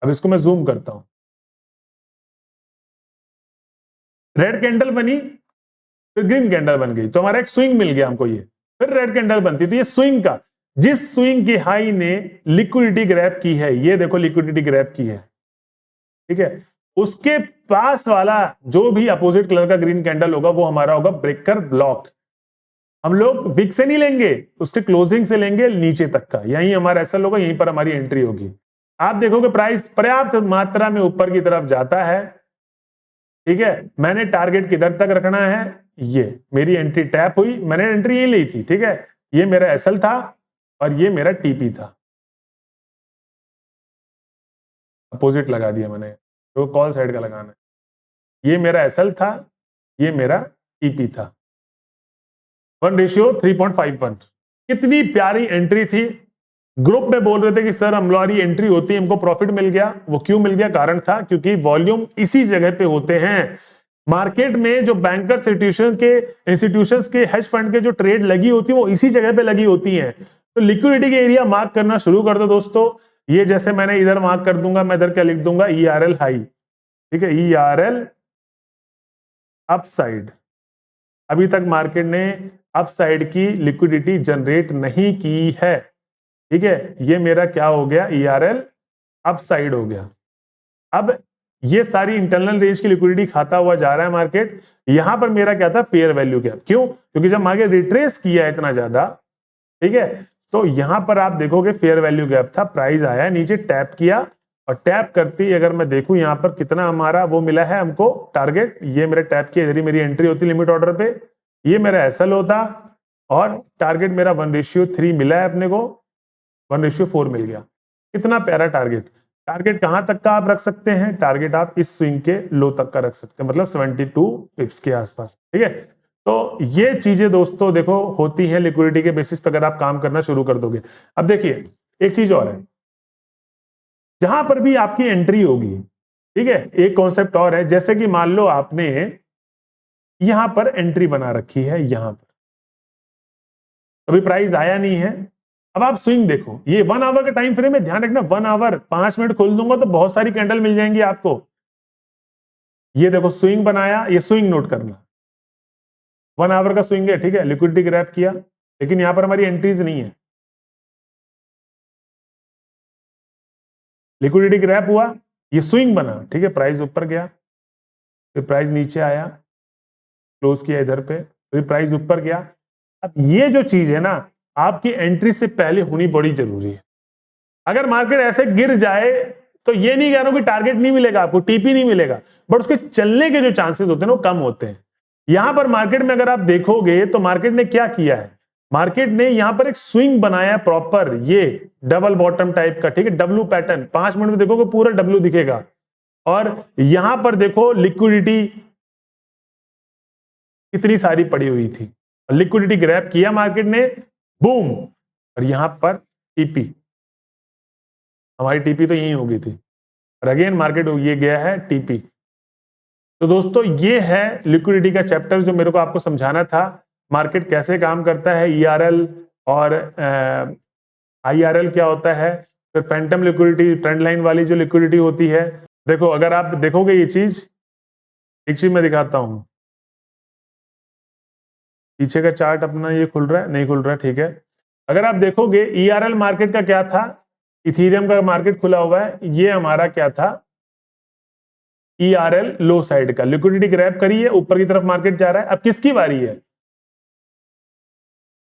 अब इसको मैं जूम करता हूं, रेड कैंडल बनी, फिर ग्रीन कैंडल बन गई, तो हमारा एक स्विंग मिल गया हमको, ये फिर रेड कैंडल बनती, तो ये स्विंग का, जिस स्विंग की हाई ने लिक्विडिटी ग्रैब की है, ये देखो लिक्विडिटी ग्रैब की है, ठीक है, उसके पास वाला जो भी अपोजिट कलर का ग्रीन कैंडल होगा वो हमारा होगा ब्रेकर ब्लॉक। हम लोग विक से नहीं लेंगे, उसके क्लोजिंग से लेंगे नीचे तक का, यही हमारा एसएल होगा, यहीं पर हमारी एंट्री होगी। आप देखोगे प्राइस पर्याप्त मात्रा में ऊपर की तरफ जाता है, ठीक है, मैंने टारगेट किधर तक रखना है, ये मेरी एंट्री टैप हुई, मैंने एंट्री ये ली थी, ठीक है, ये मेरा एसएल था और ये मेरा टीपी था, अपोजिट लगा दिया मैंने, तो कॉल साइड का लगाना है, ये मेरा एसएल था, ये मेरा टीपी था, 1:3.51। कितनी प्यारी एंट्री थी। ग्रुप में बोल रहे थे कि सर हमारी एंट्री होती है हमको प्रॉफिट मिल गया, वो क्यों मिल गया? कारण था क्योंकि वॉल्यूम इसी जगह पे होते हैं। मार्केट में जो बैंकर्स इंस्टीट्यूशंस के हेज फंड के जो ट्रेड लगी होती है वो इसी जगह पे लगी होती हैं। तो लिक्विडिटी के एरिया मार्क करना शुरू कर दो दोस्तों। ये जैसे मैंने इधर मार्क कर दूंगा, मैं इधर क्या लिख दूंगा, ERL हाई, ठीक है, ERL अपसाइड। अभी तक मार्केट ने अपसाइड की लिक्विडिटी जनरेट नहीं की है, ठीक है, ये मेरा क्या हो गया, ERL अपसाइड हो गया। अब ये सारी इंटरनल रेंज की लिक्विडिटी खाता हुआ जा रहा है मार्केट। यहां पर मेरा क्या था, फेयर वैल्यू गैप। क्यों? क्योंकि जब मार्केट रिट्रेस किया है इतना ज्यादा, ठीक है, तो यहां पर आप देखोगे फेयर वैल्यू गैप था, प्राइस आया नीचे, टैप किया, और टैप करते ही अगर मैं देखूं यहां पर कितना हमारा वो मिला है हमको टारगेट, ये मेरे टैप की इधर ही मेरी एंट्री होती लिमिट ऑर्डर पे, ये मेरा एसएल होता, और टारगेट मेरा 1:3 मिला है अपने को, 1:4 मिल गया। कितना प्यारा टारगेट। टारगेट कहां तक का आप रख सकते हैं? टारगेट आप इस स्विंग के लो तक का रख सकते हैं, मतलब 72 पिप्स के आसपास, ठीक है। तो ये चीजें दोस्तों देखो होती हैं लिक्विडिटी के बेसिस पर, अगर आप काम करना शुरू कर दोगे। अब देखिए एक चीज और है, जहां पर भी आपकी एंट्री होगी, ठीक है, एक कॉन्सेप्ट और है, जैसे कि मान लो आपने यहां पर एंट्री बना रखी है, यहां पर अभी प्राइस आया नहीं है। अब आप स्विंग देखो, ये 1 आवर का टाइम फ्रेम है, ध्यान रखना 1 आवर, 5 मिनट खोल दूंगा तो बहुत सारी कैंडल मिल जाएंगी आपको। ये देखो स्विंग बनाया, ये स्विंग नोट करना, 1 आवर का स्विंग है, ठीक है, लिक्विडिटी ग्रैब किया, लेकिन यहां पर हमारी एंट्रीज नहीं है। लिक्विडिटी ग्रैब हुआ, ये स्विंग बना, ठीक है, प्राइस ऊपर गया, फिर प्राइस नीचे आया, क्लोज किया इधर पे, फिर प्राइस ऊपर गया। अब ये जो चीज है ना, आपकी एंट्री से पहले होनी बड़ी जरूरी है। अगर मार्केट ऐसे गिर जाए तो ये नहीं कह रहा हूं कि टारगेट नहीं मिलेगा आपको, टीपी नहीं मिलेगा, बट उसके चलने के जो चांसेस होते हैं वो कम होते हैं। यहां पर मार्केट में अगर आप देखोगे तो मार्केट ने क्या किया है, मार्केट ने यहां पर एक स्विंग बनाया प्रॉपर, ये डबल बॉटम टाइप का, ठीक है, डब्ल्यू पैटर्न। 5 मिनट में देखोगे पूरा डब्ल्यू दिखेगा। और यहां पर देखो लिक्विडिटी कितनी सारी पड़ी हुई थी, लिक्विडिटी ग्रैब किया मार्केट ने, बूम, और यहां पर टीपी, हमारी टीपी तो यही हो गई थी, और अगेन मार्केट ये गया है टीपी। तो दोस्तों ये है लिक्विडिटी का चैप्टर जो मेरे को आपको समझाना था, मार्केट कैसे काम करता है, ईआरएल और आईआरएल क्या होता है, फिर फैंटम लिक्विडिटी, ट्रेंड लाइन वाली जो लिक्विडिटी होती है। देखो अगर आप देखोगे ये चीज, एक चीज मैं दिखाता हूं, पीछे का चार्ट अपना ये खुल रहा है, नहीं खुल रहा है, ठीक है। अगर आप देखोगे ईआरएल मार्केट का क्या था, इथीरियम का मार्केट खुला हुआ है, ये हमारा क्या था, ईआरएल लो साइड का, लिक्विडिटी ग्रैब करी है, ऊपर की तरफ मार्केट जा रहा है। अब किसकी बारी है,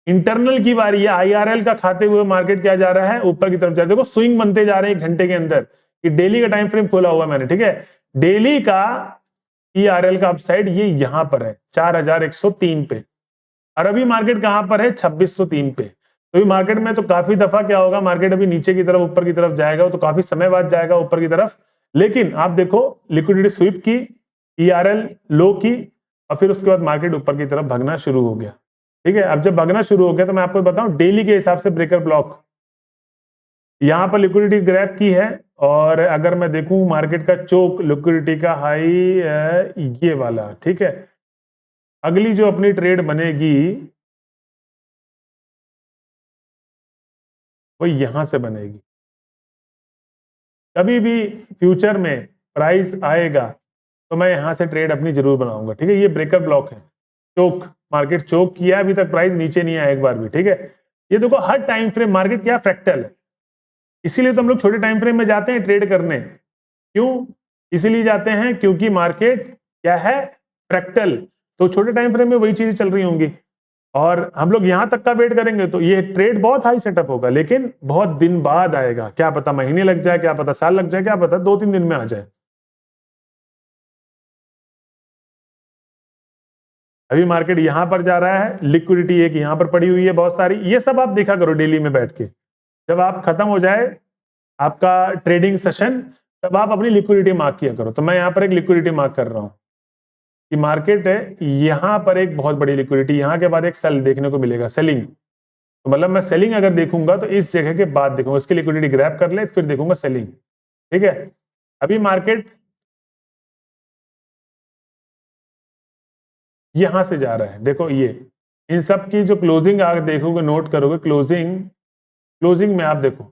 इंटरनल की बारी है, आईआरएल का खाते हुए मार्केट क्या जा रहा है, ऊपर की तरफ जा रहा है। देखो स्विंग बनते जा रहे हैं 1 घंटे के अंदर, ये डेली का टाइम फ्रेम खोला हुआ है मैंने, ठीक है। डेली का ईआरएल का अपसाइड ये यहां पर है 4103 पे, और अभी मार्केट कहां पर है, 2603 पे। तो मार्केट में तो काफी दफा क्या होगा, मार्केट अभी नीचे की तरफ ऊपर की तरफ जाएगा, तो काफी समय बाद जाएगा ऊपर की तरफ। लेकिन आप देखो लिक्विडिटी स्वीप की, ईआरएल लो की, और फिर उसके बाद मार्केट ऊपर की तरफ भागना शुरू हो गया, ठीक है। अब जब भागना शुरू हो गया तो मैं आपको बताऊं डेली के हिसाब से ब्रेकर ब्लॉक, यहां पर लिक्विडिटी ग्रैब की है, और अगर मैं देखूं मार्केट का चोक लिक्विडिटी का हाई ये वाला, ठीक है। अगली जो अपनी ट्रेड बनेगी वो यहां से बनेगी। कभी भी फ्यूचर में प्राइस आएगा तो मैं यहां से ट्रेड अपनी जरूर बनाऊंगा, ठीक है। ये ब्रेकर ब्लॉक है, चोक, मार्केट चोक किया, अभी तक प्राइस नीचे नहीं आया एक बार भी, ठीक है। ये देखो हर टाइम फ्रेम मार्केट क्या फ्रैक्टल है, इसीलिए तो हम लोग छोटे टाइम फ्रेम में जाते हैं ट्रेड करने। क्यों इसीलिए जाते हैं, क्योंकि मार्केट क्या है, फ्रैक्टल। तो छोटे टाइम फ्रेम में वही चीजें चल रही होंगी, और हम लोग यहां तक का वेट करेंगे तो ये ट्रेड बहुत हाई सेटअप होगा, लेकिन बहुत दिन बाद आएगा। क्या पता महीने लग जाए, क्या पता साल लग जाए, क्या पता 2-3 दिन में आ जाए। अभी मार्केट यहां पर जा रहा है, लिक्विडिटी एक यहां पर पड़ी हुई है बहुत सारी, ये सब आप देखा करो डेली में बैठ के। जब आप खत्म हो जाए आपका ट्रेडिंग सेशन, तब आप अपनी लिक्विडिटी मार्क किया करो। तो मैं यहां पर एक लिक्विडिटी मार्क कर रहा हूं कि मार्केट है यहां पर एक बहुत बड़ी लिक्विडिटी, यहां के बाद एक सेल देखने को मिलेगा, सेलिंग। तो मतलब मैं सेलिंग अगर देखूंगा तो इस जगह के बाद देखूंगा, इसकी लिक्विडिटी ग्रैब कर ले फिर देखूंगा सेलिंग, ठीक है। अभी मार्केट यहां से जा रहा है, देखो ये इन सब की जो क्लोजिंग आगे देखोगे, नोट करोगे, क्लोजिंग क्लोजिंग में आप देखो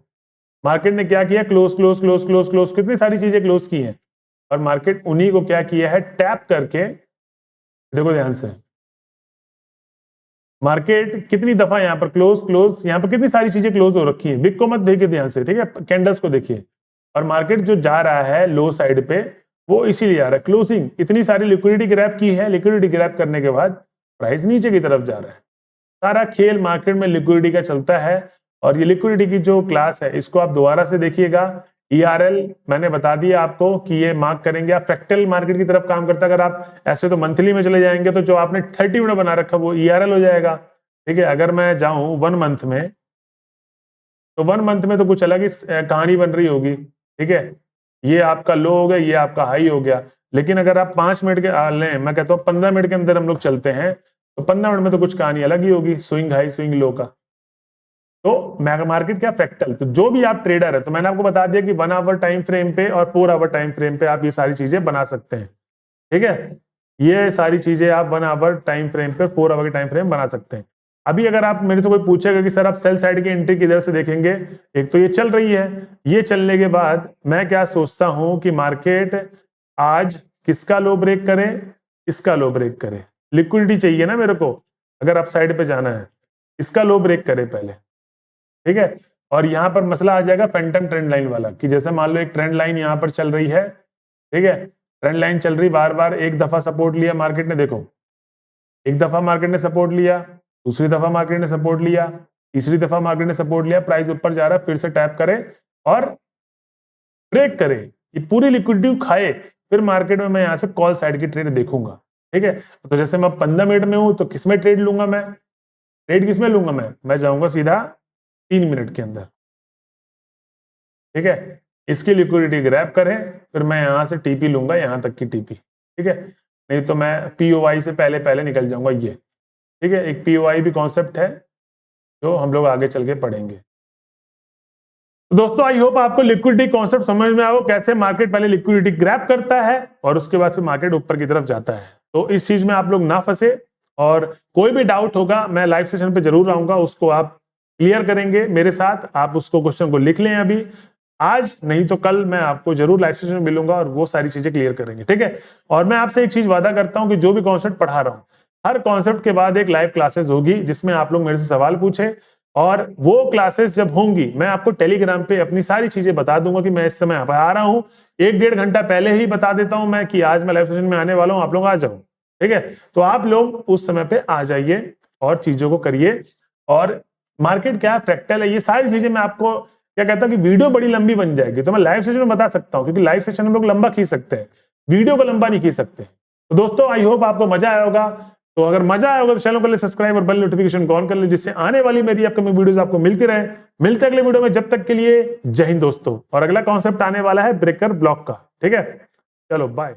मार्केट ने क्या किया, close close close close close, कितनी सारी चीजें क्लोज की हैं, और मार्केट उन्हीं को क्या किया है, टैप करके, देखो ध्यान से मार्केट कितनी दफा यहां पर क्लोज क्लोज, यहां पर कितनी सारी चीजें क्लोज हो रखी हैं। बिग को मत देखिए ध्यान से, ठीक है, कैंडल्स को देखिए। और मार्केट जो जा रहा है लो साइड पे, वो इसीलिए आ रहा है, क्लोजिंग, इतनी सारी लिक्विडिटी ग्रैब की है, लिक्विडिटी ग्रैब करने के बाद प्राइस नीचे की तरफ जा रहा है। सारा खेल मार्केट में लिक्विडिटी का चलता है, और ये लिक्विडिटी की जो क्लास है इसको आप दोबारा से देखिएगा। ईआरएल मैंने बता दिया आपको कि ये मार्क करेंगे, आप फ्रैक्टल मार्केट की तरफ काम करता है। अगर आप ऐसे तो मंथली में चले जाएंगे तो जो आपने 30 मिनट बना रखा वो ईआरएल हो जाएगा, ठीक है। अगर मैं जाऊं 1 मंथ में, तो 1 मंथ में तो कुछ अलग ही कहानी बन रही होगी, ठीक है। ये आपका लो हो गया, ये आपका हाई हो गया। लेकिन अगर आप 5 मिनट के लें, मैं कहता हूँ 15 मिनट के अंदर हम लोग चलते हैं, तो 15 मिनट में तो कुछ कहानी अलग ही होगी, स्विंग हाई स्विंग लो का। तो मार्केट क्या फ्रैक्टल, तो जो भी आप ट्रेडर है, तो मैंने आपको बता दिया कि 1 आवर टाइम फ्रेम पे और 4 आवर टाइम फ्रेम पे आप ये सारी चीजें बना सकते हैं, ठीक है। ये सारी चीजें आप 1 आवर टाइम फ्रेम पे 4 आवर के टाइम फ्रेम बना सकते हैं। अभी अगर आप मेरे से कोई पूछेगा कि सर आप सेल साइड की एंट्री किधर से देखेंगे, एक तो ये चल रही है, ये चलने के बाद मैं क्या सोचता हूं कि मार्केट आज किसका लो ब्रेक करे, इसका लो ब्रेक करे, लिक्विडिटी चाहिए ना मेरे को अगर आप साइड पे जाना है, इसका लो ब्रेक करे पहले, ठीक है। और यहां पर मसला आ जाएगा फैंटम ट्रेंड लाइन वाला, कि जैसे मान लो एक ट्रेंड लाइन यहां पर चल रही है, ठीक है, ट्रेंड लाइन चल रही, बार बार एक दफा सपोर्ट लिया मार्केट ने, देखो एक दफा मार्केट ने सपोर्ट लिया, दूसरी दफा मार्केट ने सपोर्ट लिया, तीसरी दफा मार्केट ने सपोर्ट लिया, प्राइस ऊपर जा रहा है, फिर से टैप करे और ब्रेक करे, ये पूरी लिक्विडिटी खाए, फिर मार्केट में मैं यहां से कॉल साइड की ट्रेड देखूंगा। ठीक है, तो जैसे मैं 15 मिनट में हूं तो किसमें ट्रेड लूंगा, मैं ट्रेड किसमें लूंगा, मैं जाऊंगा सीधा 3 मिनट के अंदर। ठीक है, इसकी लिक्विडिटी ग्रैब करें, फिर मैं यहां से टीपी लूंगा, यहां तक की टीपी। ठीक है, नहीं तो मैं पीओआई से पहले पहले निकल जाऊंगा ये। ठीक है, एक पीओआई भी कॉन्सेप्ट है जो हम लोग आगे चल के पढ़ेंगे। तो दोस्तों आई होप आपको लिक्विडिटी कॉन्सेप्ट समझ में आओ, कैसे मार्केट पहले लिक्विडिटी ग्रैब करता है और उसके बाद फिर मार्केट ऊपर की तरफ जाता है। तो इस चीज में आप लोग ना फंसे, और कोई भी डाउट होगा मैं लाइव सेशन पे जरूर आऊंगा, उसको आप क्लियर करेंगे मेरे साथ। आप उसको क्वेश्चन को लिख लें अभी, आज नहीं तो कल मैं आपको जरूर लाइव सेशन में मिलूंगा और वो सारी चीजें क्लियर करेंगे। ठीक है, और मैं आपसे एक चीज वादा करता हूं कि जो भी कॉन्सेप्ट पढ़ा रहा हूं, हर कॉन्सेप्ट के बाद एक लाइव क्लासेस होगी जिसमें आप लोग मेरे से सवाल पूछे, और वो क्लासेस जब होंगी मैं आपको टेलीग्राम पे अपनी सारी चीजें बता दूंगा कि मैं इस समय आ रहा हूं। 1-1.5 घंटा पहले ही बता देता हूं मैं कि आज मैं लाइव सेशन में आने वाला हूं, आप लोग आ जाओ। ठीक है, तो आप लोग उस समय पे आ जाइए और चीजों को करिए। और मार्केट क्या फ्रैक्टल है, ये सारी चीजें मैं आपको क्या कहता हूं कि वीडियो बड़ी लंबी बन जाएगी तो मैं लाइव सेशन में बता सकता हूं, क्योंकि लाइव सेशन में लोग लंबा खींच सकते हैं, वीडियो को लंबा नहीं खींच सकते। तो दोस्तों आई होप आपको मजा आया होगा। तो अगर मजा आया होगा तो चैनल को ले सब्सक्राइब और बेल नोटिफिकेशन को ऑन कर ले, जिससे आने वाली मेरी अपकमिंग वीडियोस आपको मिलती रहे। मिलते अगले वीडियो में, जब तक के लिए जय हिंद दोस्तों। और अगला कॉन्सेप्ट आने वाला है ब्रेकर ब्लॉक का। ठीक है, चलो बाय।